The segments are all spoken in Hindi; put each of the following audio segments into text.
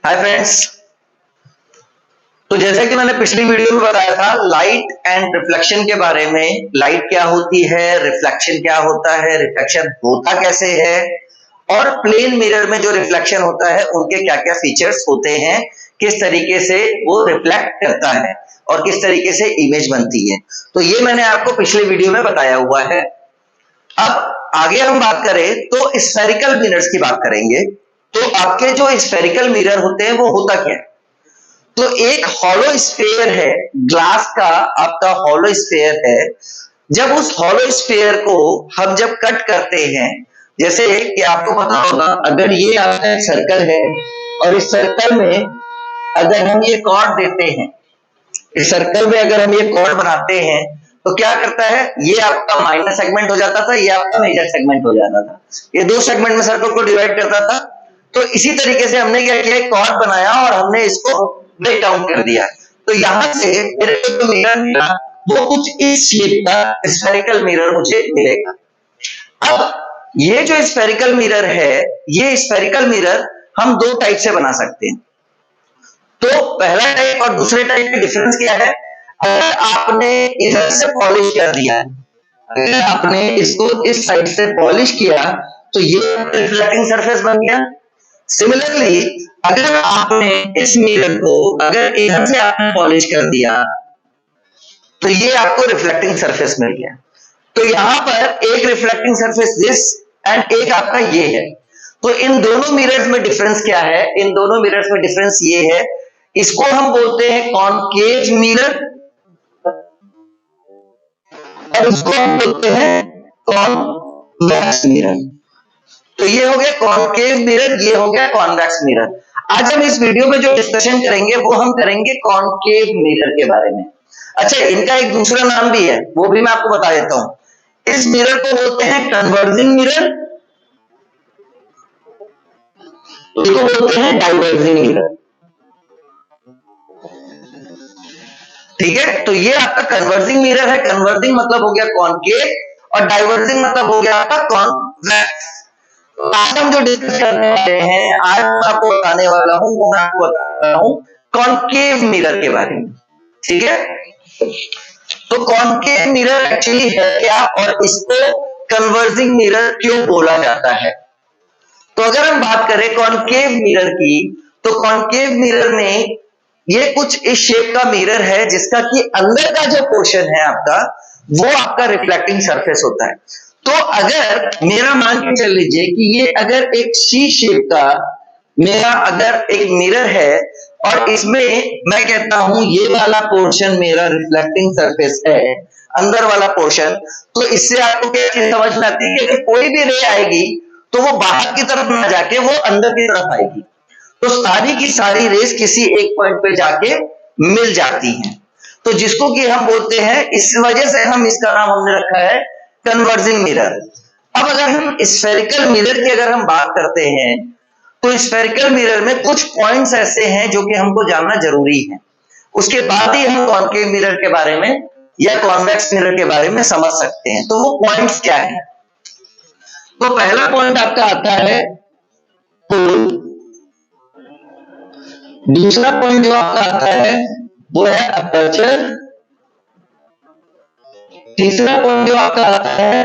Hi friends. तो जैसे कि मैंने पिछली वीडियो में बताया था लाइट एंड रिफ्लेक्शन के बारे में, लाइट क्या होती है, रिफ्लेक्शन क्या होता है, रिफ्लेक्शन होता कैसे है और प्लेन मिरर में जो रिफ्लेक्शन होता है उनके क्या क्या फीचर्स होते हैं, किस तरीके से वो रिफ्लेक्ट करता है और किस तरीके से इमेज बनती है। तो ये मैंने आपको पिछले वीडियो में बताया हुआ है। अब आगे हम बात करें तो स्फेरिकल मिरर्स की बात करेंगे। तो आपके जो स्फेरिकल मिरर होते हैं वो होता क्या है? तो एक हॉलो स्फेयर है, ग्लास का आपका हॉलो स्फेयर है। जब उस हॉलो स्फेयर को हम जब कट करते हैं, जैसे कि आपको पता होगा अगर ये आपका एक सर्कल है और इस सर्कल में अगर हम ये कॉर्ड देते हैं, इस सर्कल में अगर हम ये कॉर्ड बनाते हैं तो क्या करता है, ये आपका माइनर सेगमेंट हो जाता था, ये आपका मेजर सेगमेंट हो जाता था, ये दो सेगमेंट में सर्कल को डिवाइड करता था। तो इसी तरीके से हमने क्या किया, एक कॉर्ड बनाया और हमने इसको ब्रेक डाउन कर दिया। तो यहां से मेरे को जो मिरर मिला वो कुछ इस शेप का स्फेरिकल मिरर मुझे मिलेगा। अब ये जो स्फेरिकल मिरर है, ये स्फेरिकल मिरर हम दो टाइप से बना सकते हैं। तो पहला टाइप और दूसरे टाइप में डिफरेंस क्या है? अगर आपने इधर से पॉलिश कर दिया, अगर आपने इसको इस साइड से पॉलिश किया तो ये रिफ्लेक्टिंग सरफेस बन गया। सिमिलरली अगर आपने इस मिरर को अगर इधर से आपने पॉलिश कर दिया तो ये आपको रिफ्लेक्टिंग सरफेस मिल गया। तो यहां पर एक रिफ्लेक्टिंग सरफेस दिस एंड एक आपका ये है। तो इन दोनों मिरर्स में डिफरेंस क्या है? इन दोनों मिरर्स में डिफरेंस ये है, इसको हम बोलते हैं कॉनकेव मिरर और इसको हम बोलते हैं कॉन्वेक्स मिरर। तो ये हो गया कॉनकेव मिरर, ये हो गया कॉन्वेक्स मिरर। आज हम इस वीडियो में जो डिस्कशन करेंगे वो हम करेंगे कॉनकेव मिरर के बारे में। अच्छा, इनका एक दूसरा नाम भी है, वो भी मैं आपको बता देता हूं। इस मिरर को बोलते हैं कन्वर्जिंग मिरर, इसको बोलते हैं डाइवर्जिंग मिरर। ठीक है, तो ये आपका कन्वर्जिंग मिरर है। कन्वर्जिंग मतलब हो गया कॉनकेव और डाइवर्जिंग मतलब हो गया आपका कॉन्वेक्स। आज हम जो डिस्कस करने वाले हैं, आज मैं आपको बताने वाला हूं, वो मैं आपको बता रहा हूं कॉनकेव मिरर के बारे में। ठीक है, तो कॉनकेव मिरर एक्चुअली है क्या और इसको कन्वर्जिंग मिरर क्यों बोला जाता है? तो अगर हम बात करें कॉनकेव मिरर की, तो कॉनकेव मिरर में ये कुछ इस शेप का मिरर है जिसका कि अंदर का जो पोर्शन है आपका वो आपका रिफ्लेक्टिंग सरफेस होता है। तो अगर मेरा मान के चल लीजिए कि ये अगर एक सी शेप का मेरा अगर एक मिरर है और इसमें मैं कहता हूं ये वाला पोर्शन मेरा रिफ्लेक्टिंग सरफेस है, अंदर वाला पोर्शन, तो इससे आपको क्या चीज समझ में आती है कि कोई भी रे आएगी तो वो बाहर की तरफ ना जाके वो अंदर की तरफ आएगी। तो सारी की सारी रेस किसी एक पॉइंट पे जाके मिल जाती हैं। तो जिसको कि हम बोलते हैं, इस वजह से हम इसका नाम हमने रखा है कन्वर्जिंग मिरर। अब अगर हम स्फेरिकल मिरर की अगर हम बात करते हैं तो स्फेरिकल मिरर में कुछ पॉइंट्स ऐसे हैं जो कि हमको जानना जरूरी है, उसके बाद ही हम कॉनकेव मिरर के बारे में या कॉन्वेक्स मिरर के बारे में समझ सकते हैं। तो वो पॉइंट्स क्या है? तो पहला पॉइंट आपका आता है पोल, दूसरा पॉइंट जो आपका आता है वो है अपर्चर, तीसरा पॉइंट जो आपका आता है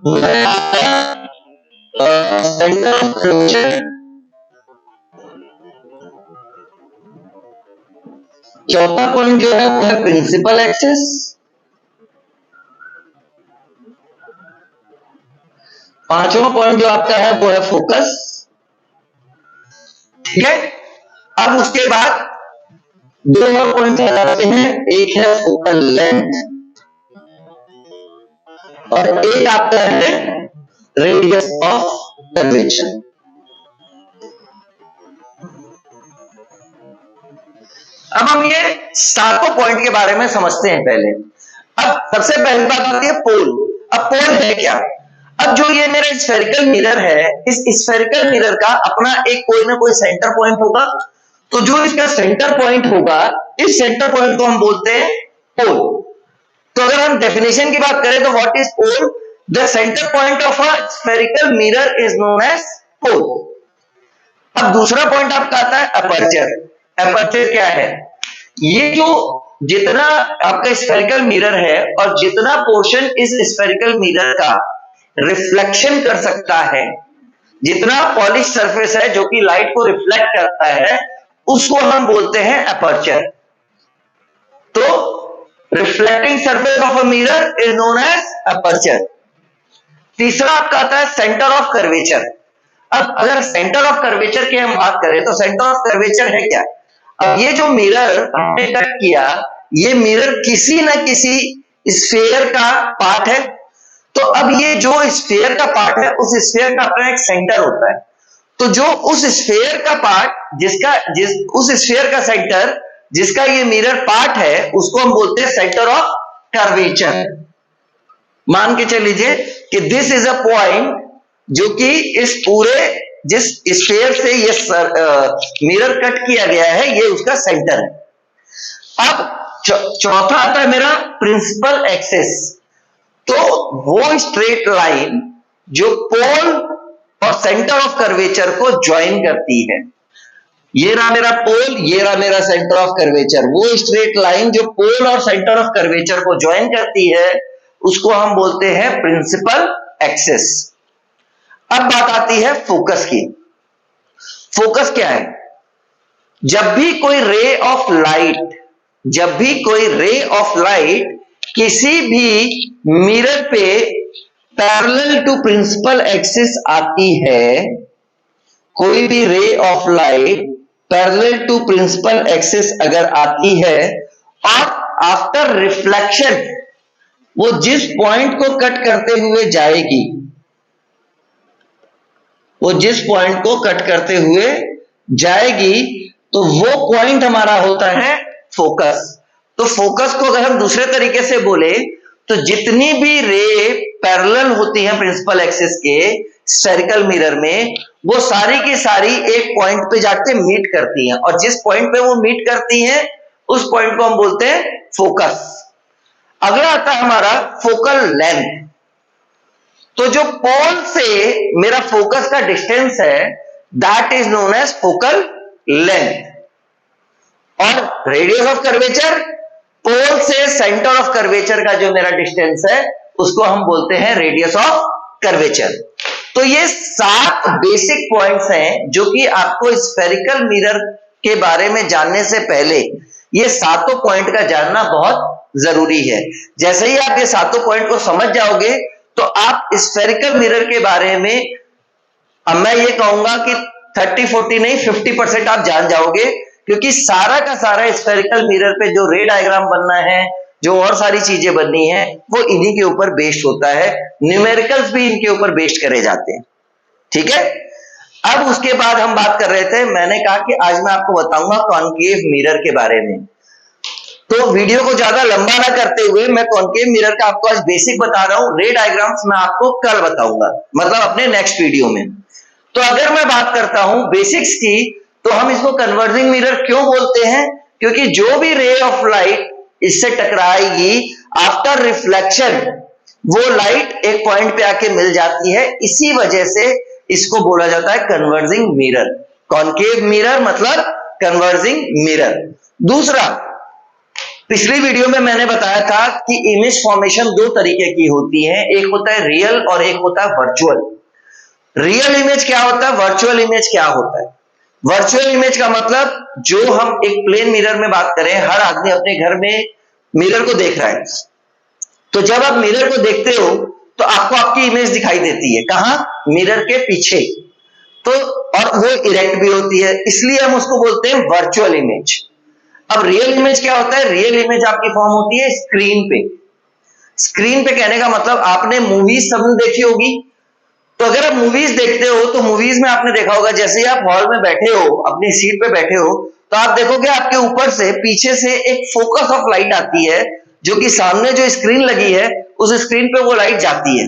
वो है आपका सेंटर ऑफ क्लोजर, चौथा पॉइंट जो है वो है प्रिंसिपल एक्सेस, पांचवा पॉइंट जो आपका है वो है फोकस। ठीक है, अब उसके बाद दो और पॉइंट आ जाते हैं, एक है फोकल लेंथ और एक आपका है रेडियस ऑफ कर्वेचर। अब हम ये सातों पॉइंट के बारे में समझते हैं पहले। अब सबसे पहली बात आती है पोल। अब पोल है क्या? अब जो ये मेरा स्फेरिकल मिरर है, इस स्फेरिकल मिरर का अपना एक कोई ना कोई सेंटर पॉइंट होगा। तो जो इसका सेंटर पॉइंट होगा, इस सेंटर पॉइंट को हम बोलते हैं पोल। तो अगर हम डेफिनेशन की बात करें तो what is pole? The centre point of a spherical mirror is known as pole. अब दूसरा पॉइंट आपका आता है अपर्चर। अपर्चर क्या है? ये जो जितना आपका स्फेरिकल मिरर है और जितना पोर्शन इस स्फेरिकल मिरर का रिफ्लेक्शन कर सकता है, जितना पॉलिश सरफेस है जो कि लाइट को रिफ्लेक्ट करता है, उसको हम बोलते हैं अपर्चर। तो reflecting surface of a mirror is known as aperture. तीसरा आपका आता है सेंटर ऑफ कर्वेचर। अब अगर सेंटर ऑफ कर्वेचर की हम बात करें तो सेंटर ऑफ कर्वेचर है क्या? अब ये जो मिरर हमने कट किया, ये मिरर किसी न किसी स्फीयर का पार्ट है। तो अब ये जो स्फीयर का पार्ट है, उस स्फीयर का अपना एक सेंटर होता है। तो जो उस स्फीयर का पार्ट उस स्फीयर का सेंटर जिसका ये मिरर पार्ट है, उसको हम बोलते हैं सेंटर ऑफ कर्वेचर। मान के चल लीजिए कि दिस इज अ पॉइंट जो कि इस पूरे जिस स्फीयर से ये मिरर कट किया गया है, ये उसका सेंटर है। अब चौथा आता है मेरा प्रिंसिपल एक्सिस। तो वो स्ट्रेट लाइन जो पोल और सेंटर ऑफ कर्वेचर को ज्वाइन करती है, ये रहा मेरा पोल, ये रहा मेरा सेंटर ऑफ कर्वेचर। वो स्ट्रेट लाइन जो पोल और सेंटर ऑफ कर्वेचर को ज्वाइन करती है, उसको हम बोलते हैं प्रिंसिपल एक्सिस। अब बात आती है फोकस की। फोकस क्या है? जब भी कोई रे ऑफ लाइट किसी भी मिरर पे पैरेलल टू प्रिंसिपल एक्सिस आती है, कोई भी ray of light parallel to principal axis अगर आती है और आफ्टर रिफ्लेक्शन वो जिस पॉइंट को कट करते हुए जाएगी, तो वो पॉइंट हमारा होता है फोकस। तो फोकस को अगर हम दूसरे तरीके से बोले तो जितनी भी रे पैरेलल होती हैं प्रिंसिपल एक्सिस के स्फेरिकल मिरर में, वो सारी की सारी एक पॉइंट पे जाके मीट करती हैं, और जिस पॉइंट पे वो मीट करती हैं उस पॉइंट को हम बोलते हैं फोकस। अगला आता है हमारा फोकल लेंथ। तो जो पोल से मेरा फोकस का डिस्टेंस है, that is known as focal length. और रेडियस ऑफ कर्वेचर, पोल से सेंटर ऑफ कर्वेचर का जो मेरा डिस्टेंस है, उसको हम बोलते हैं रेडियस ऑफ कर्वेचर। तो ये 7 बेसिक पॉइंट्स हैं जो कि आपको स्फेरिकल मिरर के बारे में जानने से पहले ये सातों पॉइंट का जानना बहुत जरूरी है। जैसे ही आप ये सातों पॉइंट को समझ जाओगे तो आप स्फेरिकल मिरर के बारे में, अब मैं ये कहूंगा कि 30-40 नहीं 50% आप जान जाओगे, क्योंकि सारा का सारा स्फेरिकल मिरर पे जो रे डायग्राम बनना है, जो और सारी चीजें बननी है, वो इन्हीं के ऊपर बेस्ड होता है। न्यूमेरिकल्स भी इनके ऊपर बेस्ड करे जाते हैं। ठीक है, अब उसके बाद हम बात कर रहे थे, मैंने कहा कि आज मैं आपको बताऊंगा कॉनकेव मिरर के बारे में। तो वीडियो को ज्यादा लंबा ना करते हुए मैं कॉनकेव मिरर का आपको आज बेसिक बता रहा हूं। रे डायग्राम्स मैं आपको कल बताऊंगा, मतलब अपने नेक्स्ट वीडियो में। तो अगर मैं बात करता हूं बेसिक्स की, तो हम इसको कन्वर्जिंग मिरर क्यों बोलते हैं? क्योंकि जो भी रे ऑफ लाइट इससे टकराएगी, आफ्टर रिफ्लेक्शन वो लाइट एक पॉइंट पे आके मिल जाती है। इसी वजह से इसको बोला जाता है कन्वर्जिंग मिरर। कॉनकेव मिरर मतलब कन्वर्जिंग मिरर। दूसरा, पिछली वीडियो में मैंने बताया था कि इमेज फॉर्मेशन 2 तरीके की होती है, एक होता है रियल और एक होता है वर्चुअल। रियल इमेज क्या होता है, वर्चुअल इमेज क्या होता है? वर्चुअल इमेज का मतलब, जो हम एक प्लेन मिरर में बात करें, हर आदमी अपने घर में मिरर को देख रहा है, तो जब आप मिरर को देखते हो तो आपको आपकी इमेज दिखाई देती है। कहां? मिरर के पीछे। तो और वो इरेक्ट भी होती है, इसलिए हम उसको बोलते हैं वर्चुअल इमेज। अब रियल इमेज क्या होता है? रियल इमेज आपकी फॉर्म होती है स्क्रीन पे। स्क्रीन पे कहने का मतलब, आपने मूवीज सबने देखी होगी, तो अगर आप मूवीज देखते हो तो मूवीज में आपने देखा होगा, जैसे ही आप हॉल में बैठे हो, अपनी सीट पे बैठे हो, तो आप देखोगे आपके ऊपर से पीछे से एक फोकस ऑफ लाइट आती है, जो कि सामने जो स्क्रीन लगी है उस स्क्रीन पे वो लाइट जाती है,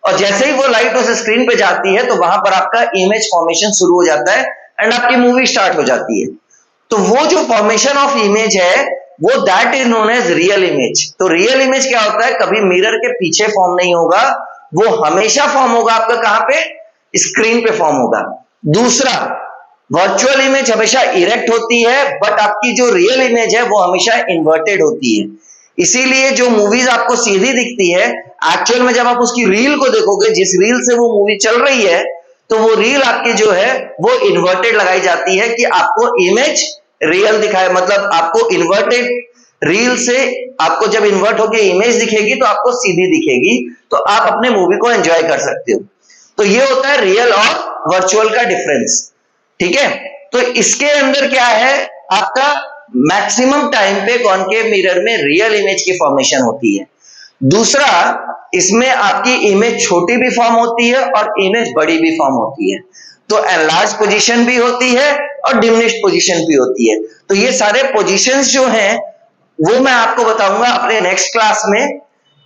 और जैसे ही वो लाइट उस स्क्रीन पे जाती है तो वहां पर आपका इमेज फॉर्मेशन शुरू हो जाता है एंड आपकी मूवी स्टार्ट हो जाती है। तो वो जो फॉर्मेशन ऑफ इमेज है, वो that is known as real image. तो रियल इमेज क्या होता है? कभी मिरर के पीछे फॉर्म नहीं होगा, वो हमेशा फॉर्म होगा आपका कहां पे? स्क्रीन पे फॉर्म होगा। दूसरा, वर्चुअल इमेज हमेशा इरेक्ट होती है, बट आपकी जो रियल इमेज है वो हमेशा इन्वर्टेड होती है। इसीलिए जो मूवीज आपको सीधी दिखती है, एक्चुअल में जब आप उसकी रील को देखोगे, जिस रील से वो मूवी चल रही है, तो वो रील आपकी जो है वो इन्वर्टेड लगाई जाती है कि आपको इमेज रियल दिखाए, मतलब आपको इन्वर्टेड रील से आपको जब इन्वर्ट होकर इमेज दिखेगी तो आपको सीधी दिखेगी, तो आप अपने मूवी को एंजॉय कर सकते हो। तो ये होता है रियल और वर्चुअल का डिफरेंस, ठीक है। तो इसके अंदर क्या है, आपका मैक्सिमम टाइम पे कॉनकेव मिरर में रियल इमेज की फॉर्मेशन होती है। दूसरा, इसमें आपकी इमेज छोटी भी फॉर्म होती है और इमेज बड़ी भी फॉर्म होती है। तो एनलार्ज पोजीशन भी होती है और डिमिनिश्ड पोजीशन भी होती है। तो ये सारे पोजीशंस जो हैं वो मैं आपको बताऊंगा अपने नेक्स्ट क्लास में।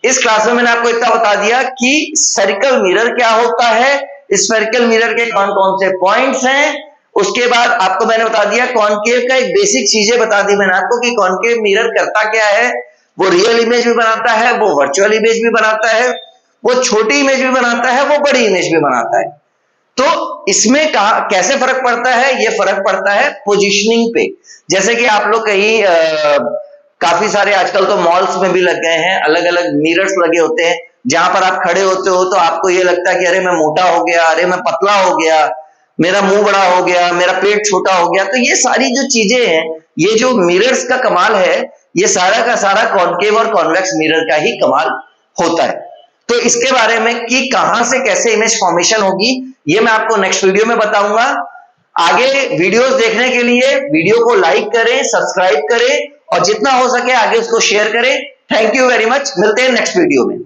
इस क्लास में मैंने आपको इतना बता दिया कि स्फेरिकल मिरर क्या होता है, स्फेरिकल मिरर के कौन कौन से पॉइंट्स हैं। उसके बाद आपको मैंने बता दिया कॉनकेव का एक बेसिक चीजें बता दी मैंने आपको कि कॉनकेव मिरर करता क्या है। वो रियल इमेज भी बनाता है, वो वर्चुअल इमेज भी बनाता है, वो छोटी इमेज भी बनाता है, वो बड़ी इमेज भी बनाता है। तो इसमें कैसे फर्क पड़ता है, ये फर्क पड़ता है पोजीशनिंग पे। जैसे कि आप लोग कहीं काफी सारे आजकल तो मॉल्स में भी लग गए हैं, अलग अलग मिरर्स लगे होते हैं, जहां पर आप खड़े होते हो तो आपको ये लगता है कि अरे मैं मोटा हो गया, अरे मैं पतला हो गया, मेरा मुंह बड़ा हो गया, मेरा पेट छोटा हो गया। तो ये सारी जो चीजें हैं, ये जो मिरर्स का कमाल है, ये सारा का सारा कॉनकेव और कॉन्वेक्स मिरर का ही कमाल होता है। तो इसके बारे में कि कहां से कैसे इमेज फॉर्मेशन होगी, ये मैं आपको नेक्स्ट वीडियो में बताऊंगा। आगे वीडियोस देखने के लिए वीडियो को लाइक करें, सब्सक्राइब करें और जितना हो सके आगे उसको शेयर करें। थैंक यू वेरी मच, मिलते हैं नेक्स्ट वीडियो में।